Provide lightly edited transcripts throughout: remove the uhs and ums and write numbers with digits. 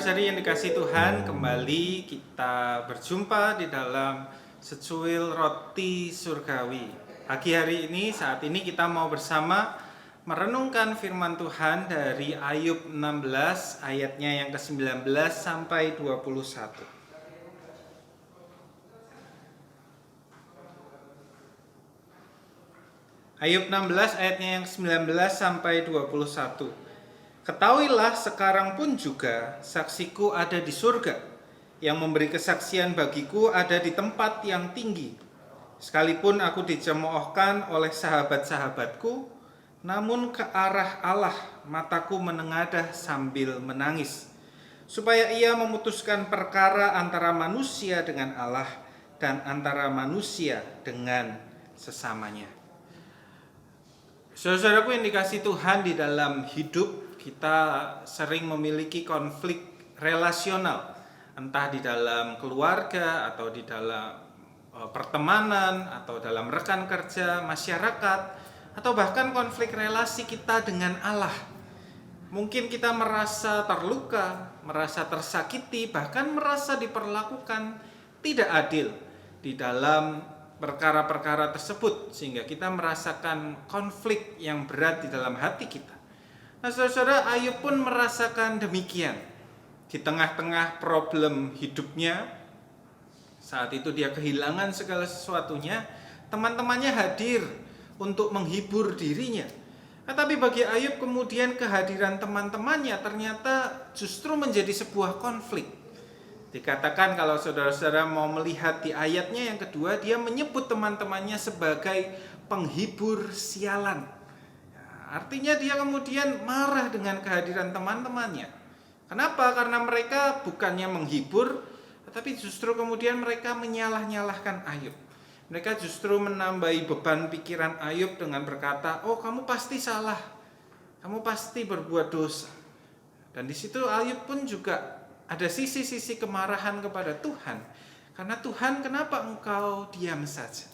Saudara-saudari yang dikasihi Tuhan, kembali kita berjumpa di dalam secuil roti surgawi. Pagi hari ini, saat ini kita mau bersama merenungkan firman Tuhan dari Ayub 16 ayatnya yang ke-19 sampai 21. Ayub 16 ayatnya yang ke-19 sampai 21. Ketahuilah sekarang pun juga saksiku ada di surga, yang memberi kesaksian bagiku ada di tempat yang tinggi. Sekalipun aku dicemoohkan oleh sahabat-sahabatku, namun ke arah Allah mataku menengadah sambil menangis, supaya ia memutuskan perkara antara manusia dengan Allah dan antara manusia dengan sesamanya. Saudaraku yang dikasihi Tuhan, di dalam hidup kita sering memiliki konflik relasional, entah di dalam keluarga atau di dalam pertemanan atau dalam rekan kerja, masyarakat, atau bahkan konflik relasi kita dengan Allah. Mungkin kita merasa terluka, merasa tersakiti, bahkan merasa diperlakukan tidak adil di dalam perkara-perkara tersebut, sehingga kita merasakan konflik yang berat di dalam hati kita. Nah, saudara, Ayub pun merasakan demikian. Di tengah-tengah problem hidupnya, saat itu dia kehilangan segala sesuatunya, teman-temannya hadir untuk menghibur dirinya. Tetapi bagi Ayub kemudian kehadiran teman-temannya ternyata justru menjadi sebuah konflik. Dikatakan kalau saudara-saudara mau melihat di ayatnya yang kedua, dia menyebut teman-temannya sebagai penghibur sialan. Artinya dia kemudian marah dengan kehadiran teman-temannya. Kenapa? Karena mereka bukannya menghibur, tetapi justru kemudian mereka menyalah-nyalahkan Ayub. Mereka justru menambahi beban pikiran Ayub dengan berkata, "Oh, kamu pasti salah. Kamu pasti berbuat dosa." Dan di situ Ayub pun juga ada sisi-sisi kemarahan kepada Tuhan. Karena Tuhan, kenapa engkau diam saja?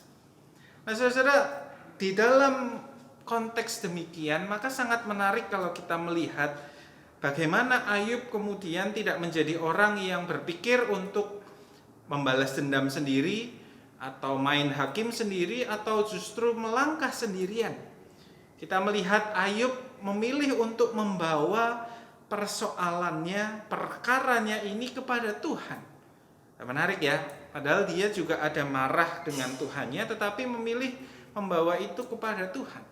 Nah, saudara, di dalam konteks demikian, maka sangat menarik kalau kita melihat bagaimana Ayub kemudian tidak menjadi orang yang berpikir untuk membalas dendam sendiri, atau main hakim sendiri, atau justru melangkah sendirian. Kita melihat Ayub memilih untuk membawa persoalannya, perkaranya ini kepada Tuhan. Menarik ya, padahal dia juga ada marah dengan Tuhannya, tetapi memilih membawa itu kepada Tuhan.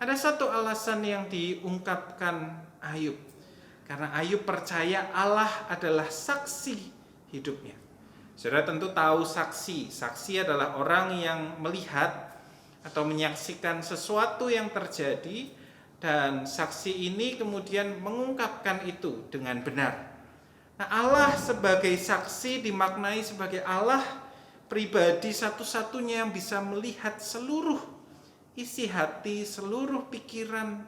Ada satu alasan yang diungkapkan Ayub, karena Ayub percaya Allah adalah saksi hidupnya. Saudara tentu tahu saksi adalah orang yang melihat atau menyaksikan sesuatu yang terjadi, dan saksi ini kemudian mengungkapkan itu dengan benar. Nah, Allah sebagai saksi dimaknai sebagai Allah pribadi satu-satunya yang bisa melihat seluruh isi hati, seluruh pikiran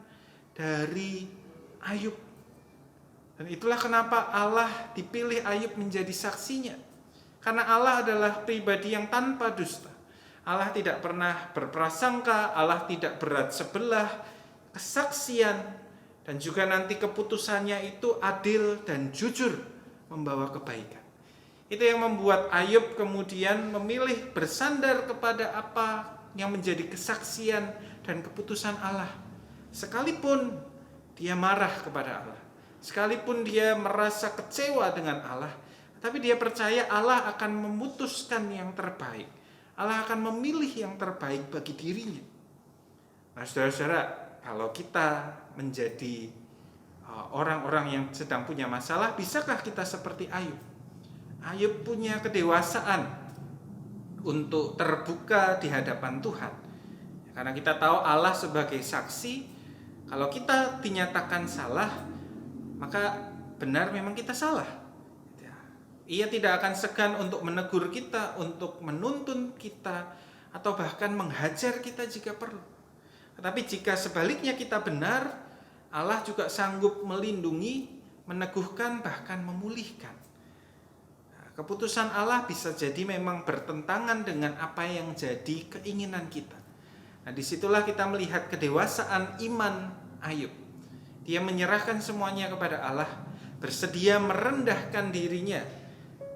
dari Ayub. Dan itulah kenapa Allah dipilih Ayub menjadi saksinya. Karena Allah adalah pribadi yang tanpa dusta. Allah tidak pernah berprasangka, Allah tidak berat sebelah, kesaksian dan juga nanti keputusannya itu adil dan jujur, membawa kebaikan. Itu yang membuat Ayub kemudian memilih bersandar kepada apa yang menjadi kesaksian dan keputusan Allah. Sekalipun dia marah kepada Allah, sekalipun dia merasa kecewa dengan Allah, tapi dia percaya Allah akan memutuskan yang terbaik. Allah akan memilih yang terbaik bagi dirinya. Nah, saudara-saudara, kalau kita menjadi orang-orang yang sedang punya masalah, bisakah kita seperti Ayub? Ayub punya kedewasaan untuk terbuka di hadapan Tuhan. Karena kita tahu Allah sebagai saksi, kalau kita dinyatakan salah, maka benar memang kita salah. Ia tidak akan segan untuk menegur kita, untuk menuntun kita, atau bahkan menghajar kita jika perlu. Tetapi jika sebaliknya kita benar, Allah juga sanggup melindungi, meneguhkan, bahkan memulihkan. Keputusan Allah bisa jadi memang bertentangan dengan apa yang jadi keinginan kita. Nah, disitulah kita melihat kedewasaan iman Ayub. Dia menyerahkan semuanya kepada Allah, bersedia merendahkan dirinya,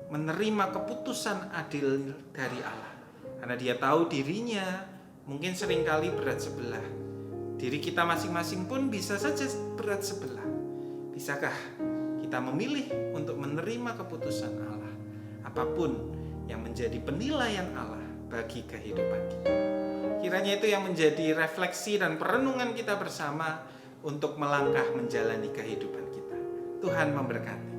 menerima keputusan adil dari Allah. Karena dia tahu dirinya mungkin seringkali berat sebelah. Diri kita masing-masing pun bisa saja berat sebelah. Bisakah kita memilih untuk menerima keputusan Allah, apapun yang menjadi penilaian Allah bagi kehidupan kita? Kiranya itu yang menjadi refleksi dan perenungan kita bersama untuk melangkah menjalani kehidupan kita. Tuhan memberkati.